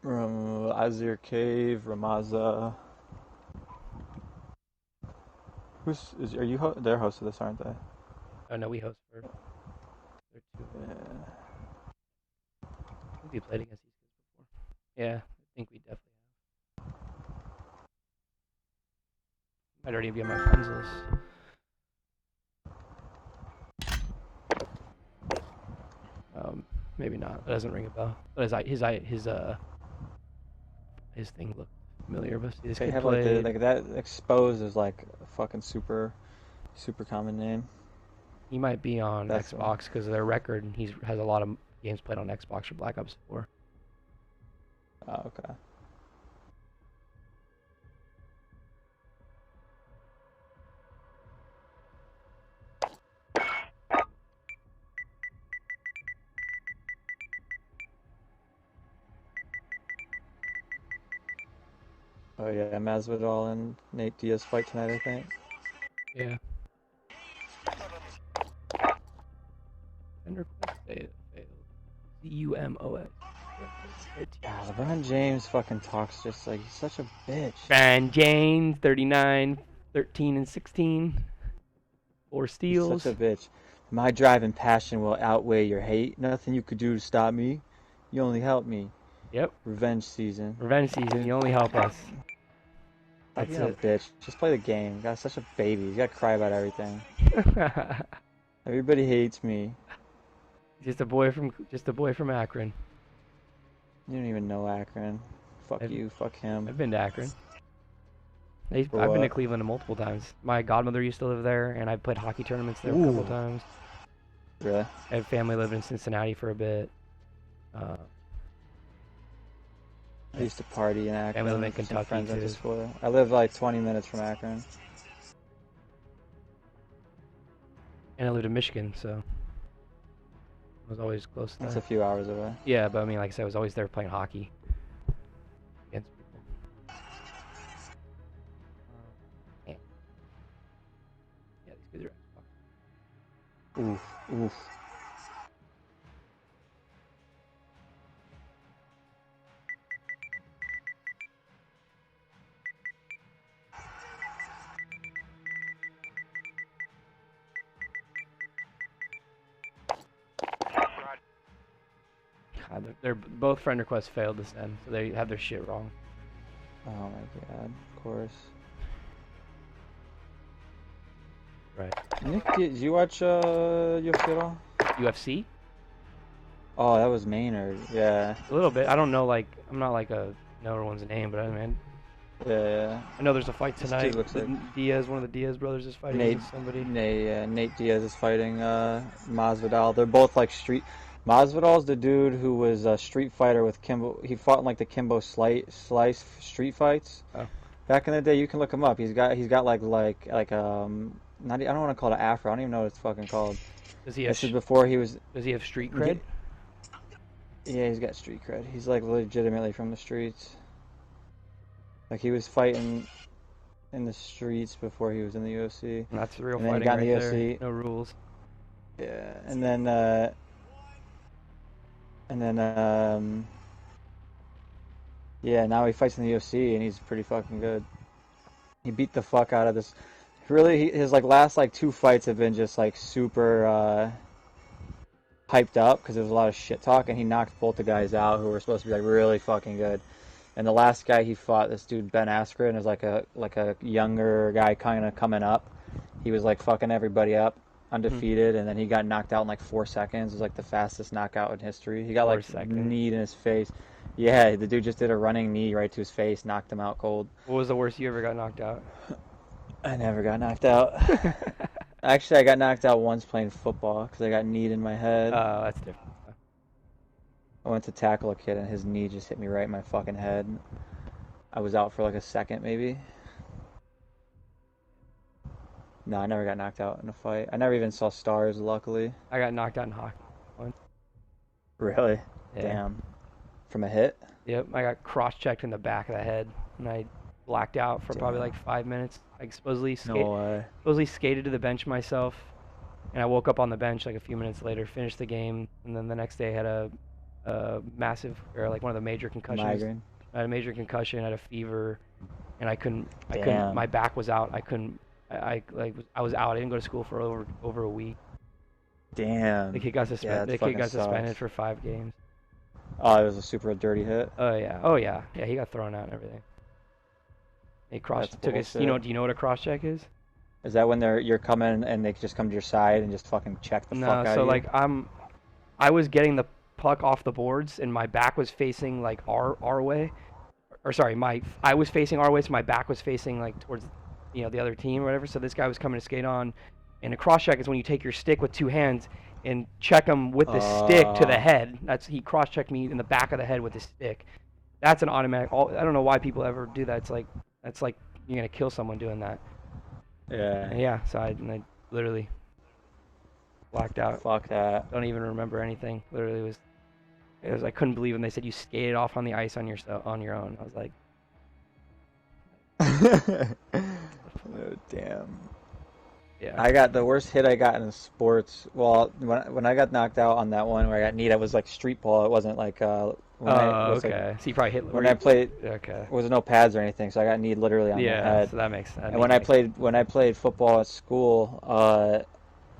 Azir Cave, Ramaza. Are you? They're host of this, aren't they? Oh no, we host for their two. Yeah. I think we played against these guys before. Yeah, I think we definitely might already be on my friends list. Maybe not. That doesn't ring a bell. But his thing looked familiar. But see, this They kid have like the played. like that exposed is like a fucking super common name. He might be on That's why. Xbox because of their record, and he has a lot of games played on Xbox for Black Ops 4. Oh, okay. Oh yeah, Masvidal and Nate Diaz fight tonight, I think. Yeah. Friend request failed. CUMOS. God, LeBron James fucking talks just like he's such a bitch. Van James, 39, 13, and 16. Four He's such steals. a bitch. My drive and passion will outweigh your hate. Nothing you could do to stop me. You only help me. Yep. Revenge season. Revenge season. You only help us. Stop That's being a it. bitch. Just play the game. You got such a baby. You gotta cry about everything. Everybody hates me. just a boy from Akron. You don't even know Akron. Fuck I've, you. Fuck him. I've been to Akron. For I've been to what? Cleveland multiple times. My godmother used to live there, and I played hockey tournaments there a couple Ooh. times. Really? I had family lived in Cincinnati for a bit. Uh, I used to party in family lived Akron. in Some Kentucky friends went to too, school there. I live like 20 minutes from Akron. and I lived in Michigan, so I was always close That's there. a few hours away. Yeah, but I mean, like I said, I was always there playing hockey against people. Yeah, yeah, these guys Oof. Oof. are. God, they're both friend requests failed to send, so they have their shit wrong. Oh my god. Of course. Right. Nick, did you watch UFC at all? UFC? Oh, that was Maynard. Yeah. A little bit. I don't know. Like, I'm not like a know everyone's name, but I mean, Yeah, yeah. I know there's a fight This dude tonight. looks like One of the Diaz brothers, is fighting Nate. against somebody. Nate Diaz is fighting Masvidal. They're both like street. Masvidal's the dude who was a street fighter with Kimbo. He fought in like the Kimbo Slice street fights Oh, back in the day. You can look him up. He's got like not I don't want to call it afro. I don't even know what it's fucking called. does he have This is before he was. does he have street cred? Yeah, he's got street cred. He's like legitimately from the streets. Like he was fighting in the streets before he was in the UFC, That's real and then he fighting got in the right there. UFC. No rules. Yeah, and then yeah, now he fights in the UFC and he's pretty fucking good. He beat the fuck out of this. Really, his like last like two fights have been just like super hyped up because there was a lot of shit talk, and he knocked both the guys out who were supposed to be like really fucking good. And the last guy he fought, this dude Ben Askren, is like a younger guy kind of coming up. He was like fucking everybody up, Hmm. undefeated, and then he got knocked out in like 4 seconds. It was like the fastest knockout in history. He got For like a second. kneed in his face. Yeah, the dude just did a running knee right to his face, knocked him out cold. What was the worst you ever got knocked out? I never got knocked out. Actually, I got knocked out once playing football because I got kneed in my head. That's different. I went to tackle a kid and his knee just hit me right in my fucking head. I was out for like a second maybe. No, I never got knocked out in a fight. I never even saw stars, luckily. I got knocked out in hockey once. Really? Yeah. Damn. From a hit? Yep. I got cross-checked in the back of the head, and I blacked out for probably like Damn. 5 minutes. I No way. supposedly skated to the bench myself, and I woke up on the bench like a few minutes later, finished the game, and then the next day I had a massive, or like one of the major concussions. Migraine. I had a major concussion, I had a fever, and I couldn't. Damn. My back was out. I couldn't. I was out. I didn't go to school for over a week. Damn. The kid got Yeah, suspended. that The kid fucking got suspended sucks. for 5 games. Oh, it was a super dirty hit. Oh yeah. Oh yeah. Yeah, he got thrown out and everything. He That's took his. bullshit. Do you know what a cross check is? Is that when you're coming and they just come to your side and just fucking check the No. fuck out So of you? like I was getting the puck off the boards and my back was facing like our way, or sorry, I was facing our way, so my back was facing like towards, the other team or whatever. So this guy was coming to skate on, and a cross check is when you take your stick with two hands and check him with the stick to the head. He cross checked me in the back of the head with his stick. That's an automatic. I don't know why people ever do that. That's like you're gonna kill someone doing that. Yeah. And yeah. So I literally blacked out. Fuck that. Don't even remember anything. Literally it was I couldn't believe when they said you skated off on the ice on your own. I was like, Oh, damn. yeah. I got the worst hit I got in sports. Well, when I got knocked out on that one where I got kneed, it was like street ball. It wasn't like Okay. So you probably hit. When I played, Okay. there was no pads or anything, so I got kneed literally on the Yeah. head. So that makes sense. And when I played football at school,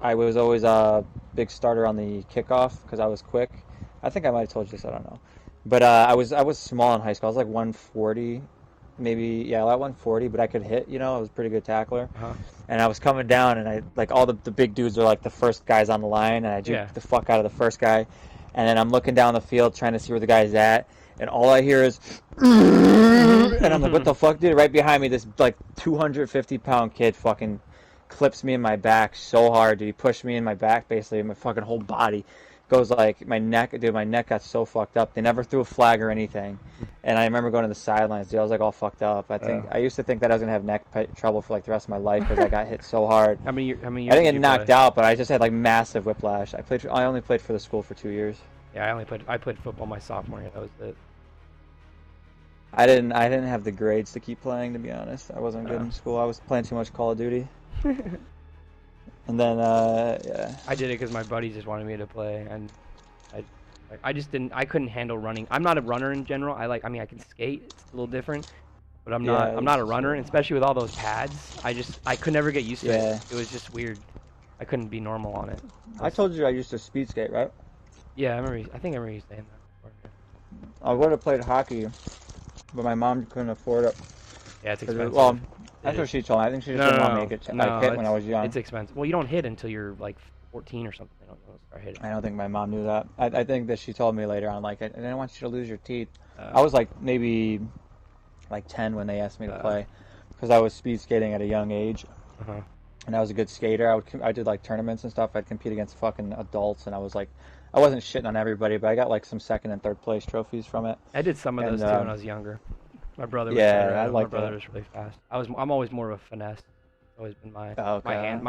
I was always a big starter on the kickoff because I was quick. I think I might have told you this. I don't know, but I was small in high school. I was like 140, maybe, yeah, like 140, but I could hit. I was a pretty good tackler. Uh-huh. And I was coming down, and I like all the big dudes are like the first guys on the line, and I juked the fuck out of the first guy, and then I'm looking down the field trying to see where the guy's at, and all I hear is, and I'm like, what the fuck, dude? Right behind me, this like 250-pound kid fucking clips me in my back so hard, dude. He pushed me in my back, basically, my fucking whole body goes like my neck, dude. My neck got so fucked up. They never threw a flag or anything, and I remember going to the sidelines, dude. I was like all fucked up. I used to think that I was gonna have neck trouble for like the rest of my life because I got hit so hard. How many years I didn't did get you knocked play? out, but I just had like massive whiplash. I only played for the school for 2 years. Yeah, I played football my sophomore year. That was it. I didn't have the grades to keep playing, to be honest. I wasn't good in school. I was playing too much Call of Duty. And then yeah. I did it because my buddies just wanted me to play, and I just didn't. I couldn't handle running. I'm not a runner in general. I can skate. It's a little different, but I'm not a runner, and especially with all those pads. I could never get used to it. It was just weird. I couldn't be normal on it. I told you I used to speed skate, right? Yeah, I think I remember you saying that before. I would have played hockey, but my mom couldn't afford it. Yeah, it's expensive. Well, that's what she told me. I think she just didn't want me to get hit when I was young. It's expensive. Well, you don't hit until you're like 14 or something. You don't start hitting. I don't think my mom knew that. I think that she told me later on, like, I didn't want you to lose your teeth. I was like maybe like 10 when they asked me to play because I was speed skating at a young age. Uh-huh. And I was a good skater. I did like tournaments and stuff. I'd compete against fucking adults, and I wasn't shitting on everybody, but I got like some second and third place trophies from it. I did some of those too when I was younger. My brother was Yeah, better. I My like brother that. was really fast. I'm always more of a finesse. It's always been my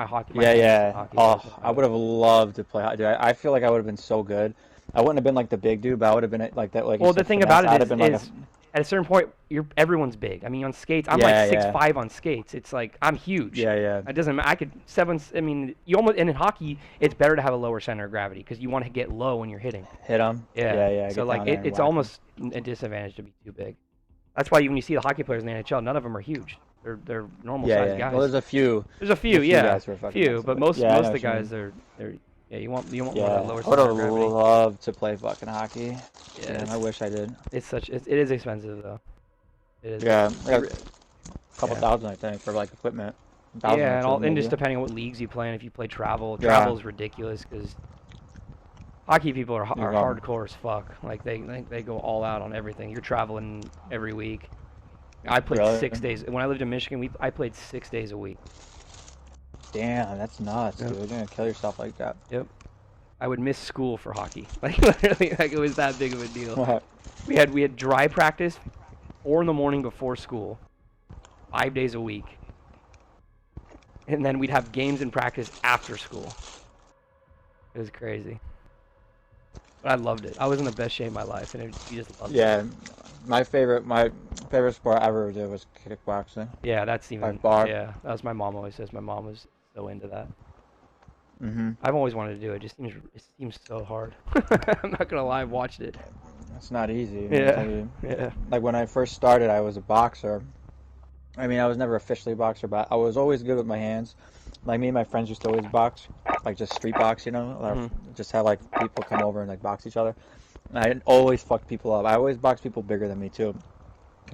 hockey. Yeah. Hockey Oh, I would have loved to play hockey. I feel like I would have been so good. I wouldn't have been like the big dude, but I would have been like that. Like, well, you the said, thing finesse. about I'd it have been like is at a certain point, everyone's big. I mean, on skates, I'm Yeah, like yeah. 6'5" on skates. It's like I'm huge. Yeah. It doesn't matter. I could I mean, you almost. And in hockey, it's better to have a lower center of gravity because you want to get low when you're hitting. Hit them. Yeah. So get like down there and it's whack 'em. almost a disadvantage to be too big. That's why when you see the hockey players in the NHL, none of them are huge. They're normal sized guys. Well, there's a few. There's a few, guys who are fucking massive, but but most yeah, I of know the what you mean. guys they're you want more of Yeah, a lower I would center have of gravity. loved to play fucking hockey. Yeah, Man, I wish I did. it is expensive though. It is. Yeah, I got a couple thousand, I think, for like equipment. Yeah, and maybe. just depending on what leagues you play in. If you play travel Yeah. is ridiculous because hockey people are You're wrong. hardcore as fuck. Like they go all out on everything. You're traveling every week. I played Really? 6 days when I lived in Michigan. I played 6 days a week. Damn, that's nuts, Yep. dude. You're gonna kill yourself like that. Yep. I would miss school for hockey. Like literally, like it was that big of a deal. We had dry practice 4 in the morning before school, 5 days a week, and then we'd have games and practice after school. It was crazy, but I loved it. I was in the best shape of my life, and you just loved it. Yeah, my favorite sport I ever did was kickboxing. Yeah, that's even. Like bar. Yeah, that was my mom always says. My mom was so into that. Mm-hmm. I've always wanted to do it. It seems so hard. I'm not gonna lie, I've watched it. It's not easy. Let me tell Yeah, you. yeah. Like when I first started, I was a boxer. I mean, I was never officially a boxer, but I was always good with my hands. Like me and my friends used to always box, like just street box, you know, or Hmm. just have like people come over and like box each other. And I always fucked people up. I always boxed people bigger than me too,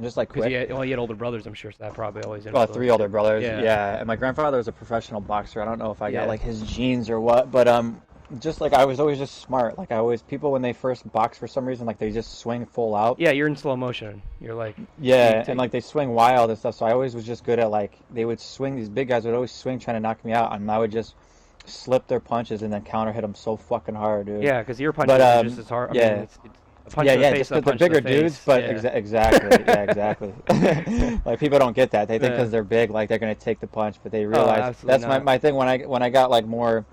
just like Because quick. you had older brothers, I'm sure, so that probably always Three influenced older it. brothers, Yeah, yeah. And my grandfather was a professional boxer. I don't know if I got yeah, like his genes or what, but just like I was always just smart. Like I always people when they first box for some reason, like they just swing full out. yeah. You're in slow motion. You're like, you Yeah, and take. like they swing wild and stuff. So I always was just good at like they would swing. These big guys would always swing trying to knock me out, and I would just slip their punches and then counter hit them so fucking hard, dude. Yeah, because your But punches are just as hard. I mean, yeah, it's a punch yeah, to the yeah. face, Just a because they're punch to the bigger dudes, face. but Yeah, exactly, yeah, exactly. Like people don't get that. They think yeah. because they're big, like they're gonna take the punch, but they Oh, realize absolutely that's not. my thing. When I got like more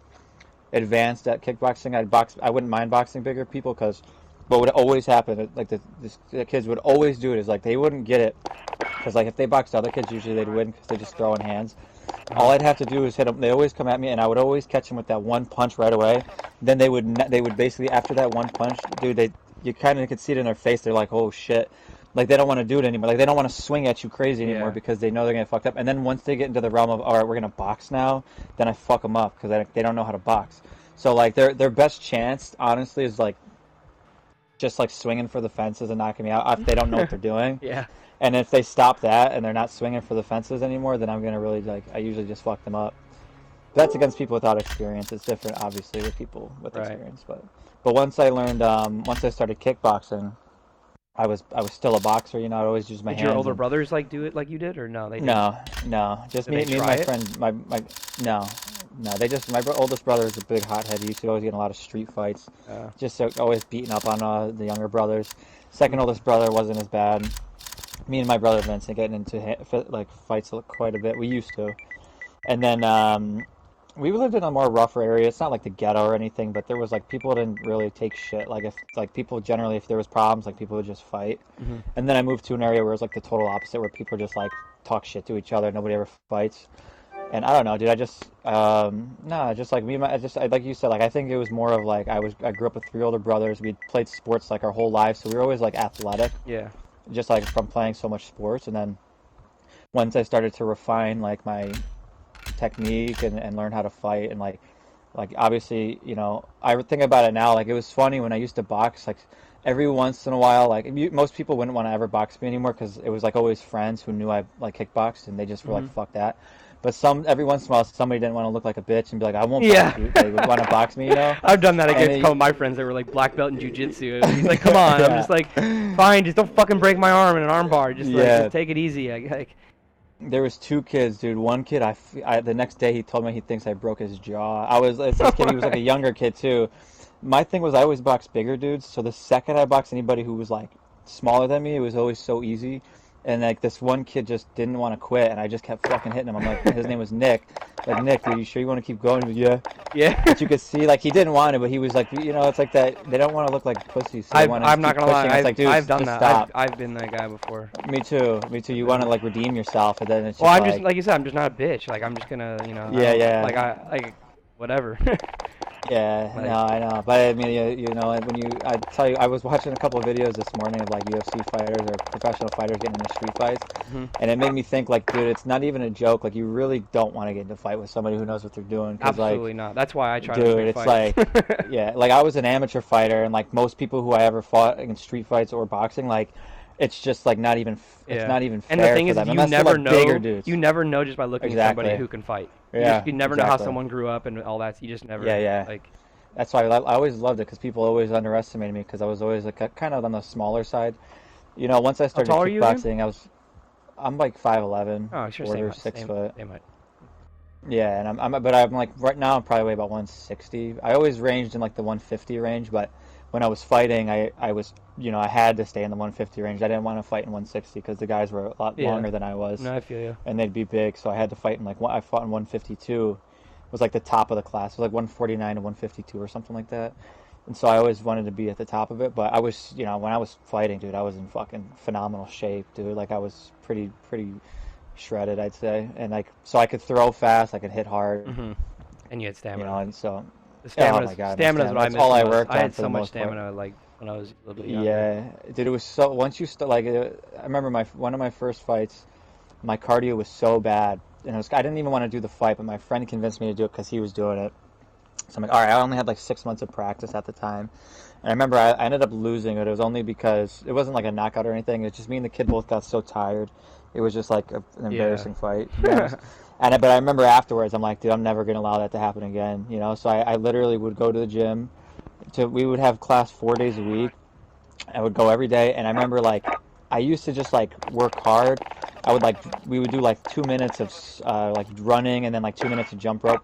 advanced at kickboxing, I'd box. I wouldn't mind boxing bigger people because, what would always happen, like the kids would always do it is like they wouldn't get it because like if they boxed other kids, usually they'd win because they just throw in hands. All Uh-huh. I'd have to do is hit them. They always come at me, and I would always catch them with that one punch right away. Then they would basically after that one punch, dude. You kind of could see it in their face. They're like, oh shit. Like they don't want to do it anymore. Like they don't want to swing at you crazy anymore Yeah, because they know they're gonna get fucked up. And then once they get into the realm of all right, we're gonna box now, then I fuck them up because they don't know how to box. So like their best chance, honestly, is like just like swinging for the fences and knocking me out if they don't know what they're doing. yeah, And if they stop that and they're not swinging for the fences anymore, then I'm gonna really like I usually just fuck them up. That's against people without experience. It's different, obviously, with people with right. experience. But once I learned, once I started kickboxing, I was still a boxer. You know, I always use my Did your hands older and brothers like do it like you did, or no? They didn't. no, no, just Did they me and try my it? friend, my no, no. They just oldest brother is a big hothead. He used to always get in a lot of street fights, Uh, just always beating up on the younger brothers. mm, Second oldest brother wasn't as bad. Me and my brother Vincent getting into like fights quite a bit. We used to, and then we lived in a more rougher area. It's not like the ghetto or anything, but there was like people didn't really take shit. Like if like people generally, if there was problems, like people would just fight. hmm. And then I moved to an area where it was like the total opposite, where people just like talk shit to each other. Nobody ever fights. And I don't know, dude. I just no, just like me. Like you said, like I think it was more of like I grew up with three older brothers. We played sports like our whole lives, so we were always like athletic, Yeah, just like from playing so much sports. And then once I started to refine like my technique and learn how to fight and like obviously I think about it now like it was funny when I used to box like every once in a while like most people wouldn't want to ever box me anymore because it was like always friends who knew I like kickboxed and they just were hmm. like fuck that, but every once in a while somebody didn't want to look like a bitch and be like I won't box Yeah. you, they would want to box me, I've done that and against a couple of my friends that were like black belt in jujitsu. He's like, "Come on," I'm yeah just like, "Fine, just don't fucking break my arm in an arm bar. yeah. Just take it easy." Like, There was two kids, dude. One kid, the next day he told me he thinks I broke his jaw. It's this kid. He was like a younger kid too. My thing was I always boxed bigger dudes. So the second I boxed anybody who was like smaller than me, it was always so easy. And like this one kid just didn't want to quit, and I just kept fucking hitting him. I'm like, his name was Nick. Like Nick, dude, you sure you want to keep going? He was, yeah. yeah. But you could see like he didn't want it, but he was like, it's like that. They don't want to look like pussies, so they want to I'm just not keep gonna lie. pushing. It's like, dude, I've done just that. stop. I've been that guy before. Me too. Me too. You want to like redeem yourself, and then it's Well, just I'm just like, like you said. I'm just not a bitch. Like I'm just gonna, I yeah, don't, yeah. like I like whatever. Yeah, no, Like, I know, but I mean, I tell you, I was watching a couple of videos this morning of like UFC fighters or professional fighters getting into street fights, mhm. and it made me think like, dude, it's not even a joke. Like, you really don't want to get into a fight with somebody who knows what they're doing, because like, Absolutely not. That's why I try to dude, street it's fight. like, yeah, like I was an amateur fighter, and like most people who I ever fought in street fights or boxing, like, it's just like not even, it's Yeah. not even And the fair thing for is, them you unless they're never like bigger know. dudes. You never know just by looking at somebody Exactly. who can fight. Yeah, You never know how exactly. someone grew up and all that. You just never. Yeah, yeah. Like, That's why I always loved it because people always underestimated me because I was always like kind of on the smaller side. Once I how started tall are you again? kickboxing, I'm like 5'11", Oh, sure, quarter, same, 6 foot. same height. Yeah, and but I'm like right now I'm probably weigh about 160. I always ranged in like the 150 range, but when I was fighting, I was I had to stay in the 150 range. I didn't want to fight in 160 because the guys were a lot Yeah. longer than I was, No, I feel you. and they'd be big, so I had to fight in like I fought in 152. Was like the top of the class. It was like 149 to 152 or something like that. And so I always wanted to be at the top of it, but I was, when I was fighting, dude, I was in fucking phenomenal shape, dude. Like I was pretty shredded, I'd say. And like so I could throw fast, I could hit hard. Hmm. And you had you stamina. know, and so The oh stamina's, my god, stamina's what I that's missed all the I most. worked I on had for so the much most part. stamina, like, when I was a little bit younger. Yeah, dude, it was so once you like I remember one of my first fights, my cardio was so bad, and I didn't even want to do the fight, but my friend convinced me to do it because he was doing it. So I'm like, all right, I only had like 6 months of practice at the time. And I remember I ended up losing it. It was only because it wasn't like a knockout or anything. It was just me and the kid both got so tired. It was just like an Yeah. embarrassing fight, to be honest. But I remember afterwards, I'm like, dude, I'm never gonna allow that to happen again. You know, so I literally would go to the gym. We would have class 4 days a week. I would go every day, and I remember like I used to just like work hard. We would do like 2 minutes of like running and then like 2 minutes of jump rope,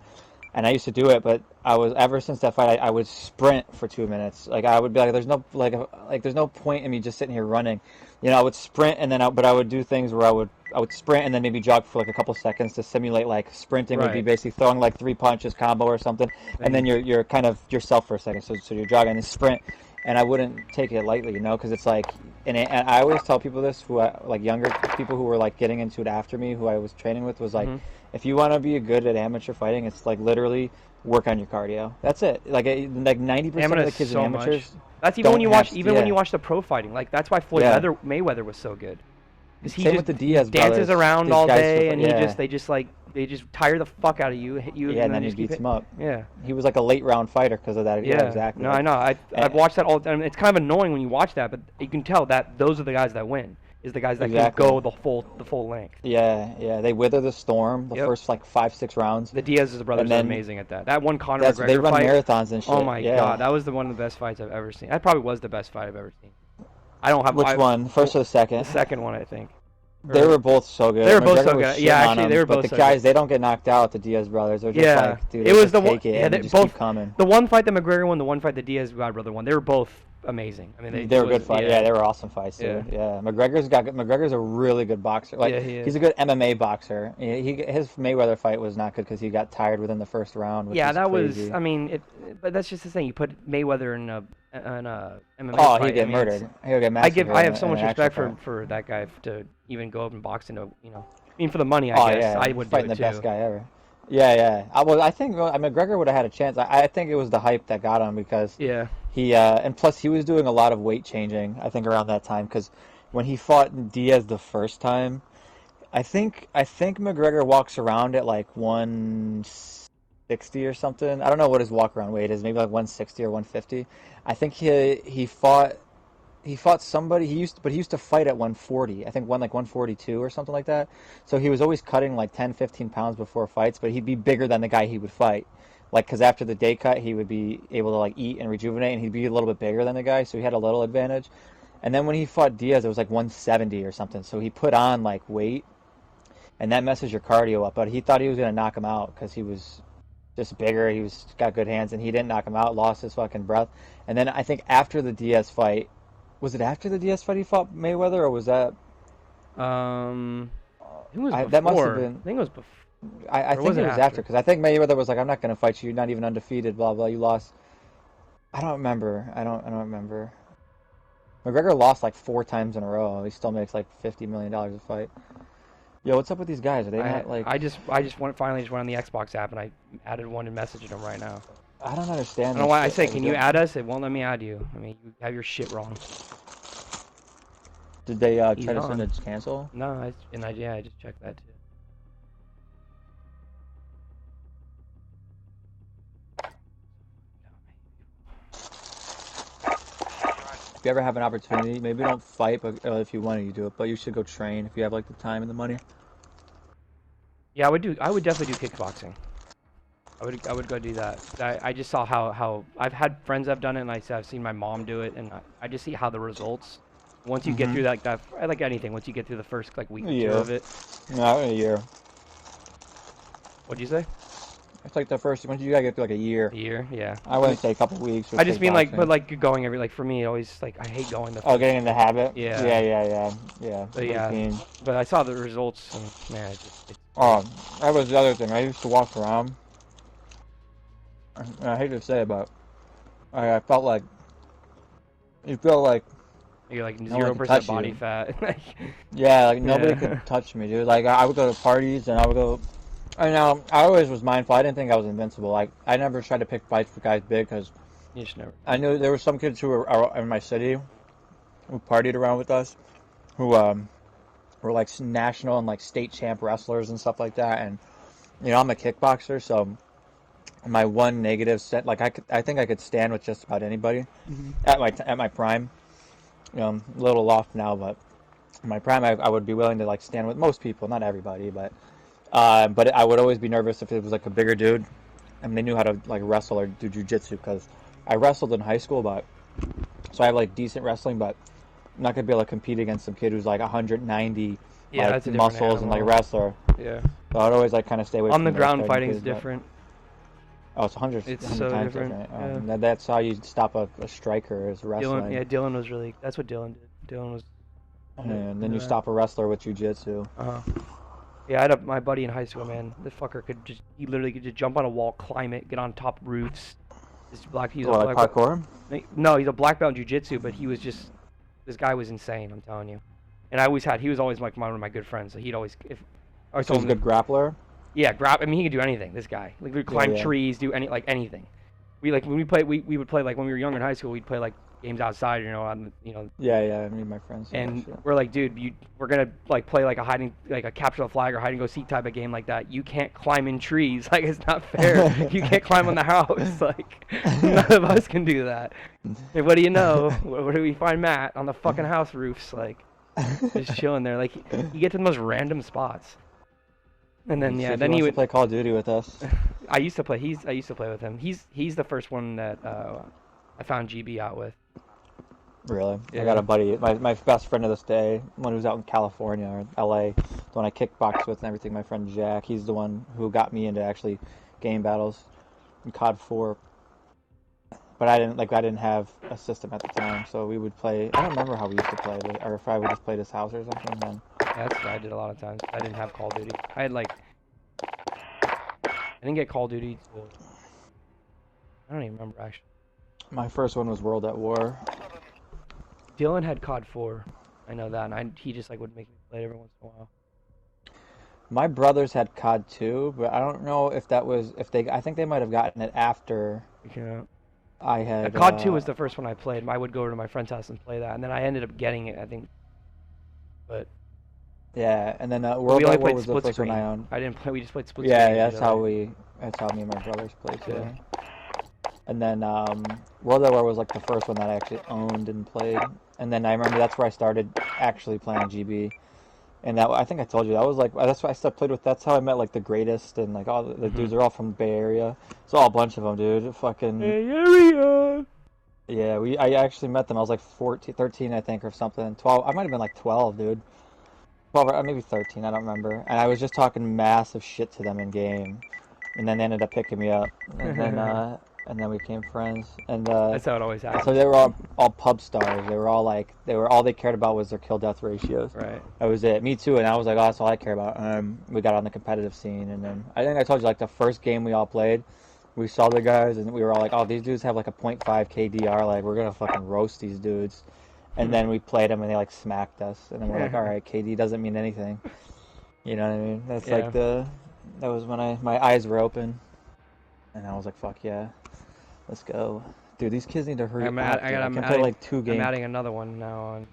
and I used to do it. But I was ever since that fight, I would sprint for 2 minutes. Like I would be like, there's no there's no point in me just sitting here running. You know, I would sprint and then but I would do things where I would sprint and then maybe jog for like a couple seconds to simulate like sprinting would be Right. basically throwing like 3 punches combo or something, and then Then you're kind of yourself for a second. So you're jogging and sprint, and I wouldn't take it lightly, you know, because it's like, and I always tell people this like younger people who were like getting into it after me, who I was training with, was like, hmm if you want to be good at amateur fighting, it's like literally work on your cardio. That's it. Like 90% stamina of the is kids in so much. amateurs That's even when don't you have, watch, when you yeah, watch the pro fighting. Like, that's why Floyd yeah. Mayweather was so good. Because Same with the Diaz dances brothers. around These all guys, day, and yeah, they just tire the fuck out of you, hit you, yeah, and and then then he just keep beats it. him up. Yeah. He was like a late round fighter because of that. Yeah, Yeah. exactly. No, Like, I know. I've eh, watched that all the time. It's kind of annoying when you watch that, but you can tell that those are the guys that win. Is the guys that exactly. can go the full length. Yeah, yeah. They wither the storm the Yep. first like 5, 6 rounds, The Diaz's brothers and are then amazing at that. That one Conor they McGregor run fight. marathons and Oh shit. my god, Yeah. that was one of the best fights I've ever seen. That probably was the best fight I've ever seen. I don't have Which one? First or the the second? second one, I think. They were both so good. They were both McGregor so was good. Yeah, shitting on actually, they them, were but both the so guys good. they don't get knocked out. The Diaz brothers, they're just Yeah, like, dude, it they was just the one. take it Yeah, and they they just both. keep coming. The one fight the McGregor won, the one fight the Diaz brother won. They were both amazing. I mean, They were it good was, fights. Yeah, they were awesome fights, Yeah. dude. Yeah, McGregor's a really good boxer. Like Yeah, he he's is. a good MMA boxer. His Mayweather fight was not good because he got tired within the first round, which Yeah, was that crazy. was. I mean, but that's just the thing. You put Mayweather in a MMA Oh, fight. he'd get I mean, murdered. He would get massacred I in, have so in much an actual respect fight. for that guy to even go up and box into. I mean, for the money, I Oh guess yeah, I would do fighting it the too. best guy ever. Yeah, yeah. I think McGregor would have had a chance. I think it was the hype that got him because Yeah. and plus he was doing a lot of weight changing. I think around that time because when he fought Diaz the first time, I think McGregor walks around at like 160 or something. I don't know what his walk around weight is. Maybe like 160 or 150. I think he fought somebody but he used to fight at 140. I think one like 142 or something like that. So he was always cutting like 10, 15 pounds before fights, but he'd be bigger than the guy he would fight. Like, because after the day cut, he would be able to like eat and rejuvenate, and he'd be a little bit bigger than the guy, so he had a little advantage. And then when he fought Diaz, it was like 170 or something. So he put on like weight, and that messes your cardio up. But he thought he was gonna knock him out because he was just bigger. He was got good hands, and he didn't knock him out. Lost his fucking breath. And then I think after the Diaz fight, was it after the Diaz fight he fought Mayweather, or was that? It was before. That must have been. I think it was before. I Or think was it it was after? after because I think Mayweather was like, "I'm not gonna fight you. You're not even undefeated." Blah blah. You lost. I don't remember. I don't remember. McGregor lost like 4 times in a row. He still makes like $50 million a fight. Yo, what's up with these guys? Are they not like? I just finally just went on the Xbox app and I added one and messaged them right now. I don't I understand. don't know this why I shit say, that can we you do. add us? It won't let me add you. I mean, you have your shit wrong. Did they He's try to send on. it to cancel? No, I just checked that too. If you ever have an opportunity, maybe don't fight, but if you want to, you do it. But you should go train if you have like the time and the money. Yeah, I would definitely do kickboxing. I would go do that. I just saw how I've had friends that have done it, and I've seen my mom do it, and I just see how the results. Once you get through like anything, once you get through the first like week or two Yeah. of it. No, a year. What'd you say? It's like the first. Once you gotta get through like a year. A year? Yeah. I wouldn't say a couple weeks. I just mean like, kickboxing. but like going for me, it always like I hate going the. Oh, getting in the habit. Yeah. Yeah. But yeah. Routine. But I saw the results, and man, it's Oh, that was the other thing. I used to walk around. And I hate to say it, but I felt like you feel like you're like no one 0% could touch body you. fat. Yeah, like nobody Yeah. could touch me, dude. Like I would go to parties and I would go I know. I always was mindful. I didn't think I was invincible. Like I never tried to pick fights with guys big because You just never. I knew there were some kids who were in my city who partied around with us who were like national and like state champ wrestlers and stuff like that. And I'm a kickboxer, so my one negative set, like I think I could stand with just about anybody Hmm. at my prime. I'm a little off now, but in my prime, I would be willing to like stand with most people, not everybody, but I would always be nervous if it was like a bigger dude, and they knew how to like wrestle or do jujitsu because I wrestled in high school, but so I have like decent wrestling, but I'm not gonna be able to compete against some kid who's like 190 Yeah, like that's a different muscles and like animal. wrestler. Yeah. So I'd always like kind of stay away On the from those ground type of fighting is kids, but. different. Oh, it's 100, It's 100 so times different. different. Yeah. That's how you stop a striker is Dylan, wrestling, yeah, Dylan was really. That's what Dylan did. Dylan was and then into you that. stop a wrestler with jujitsu. Yeah, my buddy in high school, man. The fucker he literally could just jump on a wall, climb it, get on top roofs. He's a What, like black belt. parkour? No, he's a black belt in jujitsu, but this guy was insane, I'm telling you. And he was always like one of my good friends, so he'd always, if I So told he's a him, good grappler. yeah, I mean, he could do anything, this guy. Like, he'd Yeah, climb yeah, trees, do anything. When we play, we would play, like, when we were younger in high school, we'd play, like, games outside, yeah. I mean, my friends do that and shit. we're like, dude, we're gonna like play like a capture the flag or hide and go seek type of game like that. You can't climb in trees. Like it's not fair. You can't climb on the house. Like none of us can do that. And what do you know? Where do we find Matt on the fucking house roofs? Like just chilling there. Like you get to the most random spots. And then See yeah, if he then he wants to would. play Call of Duty with us. I used to play. I used to play with him. He's the first one that I found GB out with. Really, I got Yeah. a buddy, my best friend to this day, one who's out in California or LA, the one I kickbox with and everything. My friend Jack, he's the one who got me into actually game battles in COD 4. But I didn't have a system at the time, so we would play. I don't remember how we used to play, or if I would just play at his house or something. Then Yeah, that's what I did a lot of times. I didn't have Call of Duty. I didn't get Call of Duty till I don't even remember actually. my first one was World at War. Dylan had COD 4. I know that, and he just like would make me play it every once in a while. My brothers had COD 2, but I don't know if that was if they. I think they might have gotten it after Yeah. I had. COD 2 was the first one I played. I would go to my friend's house and play that, and then I ended up getting it, I think. But Yeah, and then we World only at War played was the split first one screen. I owned. I didn't play. We just played split Yeah, screen. yeah, that's how me and my brothers played too. Yeah. And then World at War was like the first one that I actually owned and played. And then I remember that's where I started actually playing GB. And that I think I told you that was like that's why I still played with. That's how I met like the greatest and like all the dudes Mhm. are all from the Bay Area. It's all a bunch of them, dude. Fucking Hey, area. yeah. I actually met them. I was like 14, 13, I think, or something. 12. I might have been like 12, dude. 12 or maybe 13. I don't remember. And I was just talking massive shit to them in game, and then they ended up picking me up, and then we became friends. And That's how it always happens. so they were all pub stars. They were all like all they cared about was their kill death ratios. Right. That was it. Me too. And I was like, oh, that's all I care about. We got on the competitive scene, and then I think I told you like the first game we all played, we saw the guys, and we were all like, oh, these dudes have like a .5 KDR. Like we're gonna fucking roast these dudes. And then we played them, and they like smacked us. And then we're like, all right, KD doesn't mean anything. You know what I mean? That's Yeah. like that was when my eyes were open, and I was like, fuck yeah, let's go. Dude, these kids need to hurry up. Dude. I can play like 2 I'm games. adding another one now on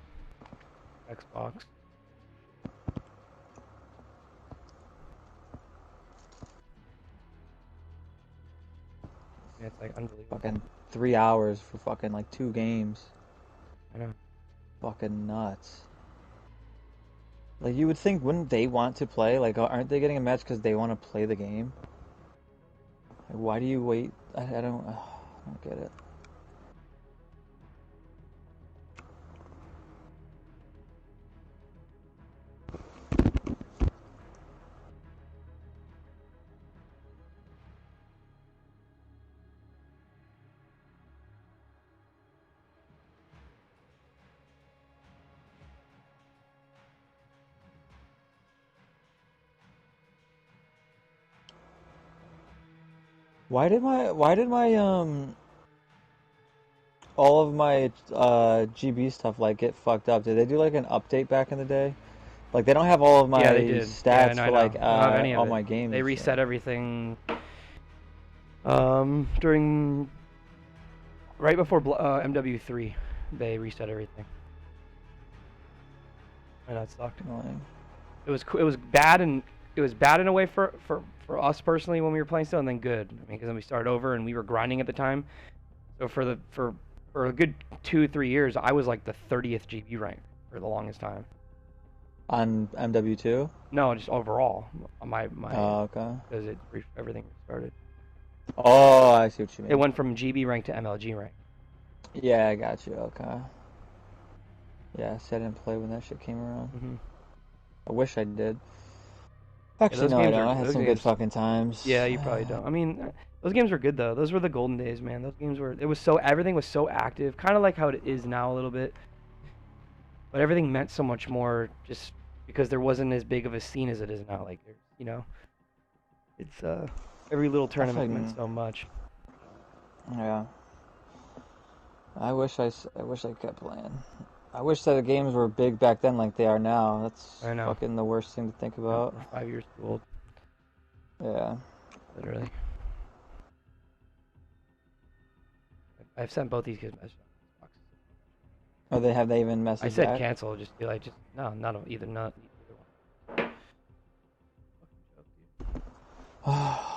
Xbox. Yeah, it's like unbelievable. Fucking 3 hours for fucking like 2 games. I know. Fucking nuts. Like you would think, wouldn't they want to play? Like, aren't they getting a match because they want to play the game? Like, why do you wait? I don't get it. Why did my all of my GB stuff like get fucked up? Did they do like an update back in the day? Like they don't have all of my Yeah, they did. stats no, I for know. like They don't have any of all it. my games. They reset everything. During right before MW3, they reset everything, and that sucked. Annoying. It was bad, and it was bad in a way for us personally when we were playing still, and then good. I mean, because then we started over and we were grinding at the time. So for a good 2-3 years, I was like the 30th GB rank for the longest time. On MW2? No, just overall. My Oh, okay. because everything restarted. Oh, I see what you mean. It went from GB rank to MLG rank. Yeah, I got you. Okay. Yeah, see, I didn't play when that shit came around. Mm-hmm. I wish I did. Actually, those no, I games don't. are- I had those some games- good fucking times. Yeah, you probably don't. I mean, those games were good though. Those were the golden days, man. Those games were. It was so everything was so active, kind of like how it is now a little bit. But everything meant so much more, just because there wasn't as big of a scene as it is now. Like, you know, it's every little tournament meant so much. Yeah. I wish I kept playing. I wish that the games were big back then like they are now. That's I know. fucking the worst thing to think about. We're 5 years too old, Yeah. literally. I've sent both these kids messages. Oh, have they even messaged I said back? cancel. Just be like, no, not either one. Oh,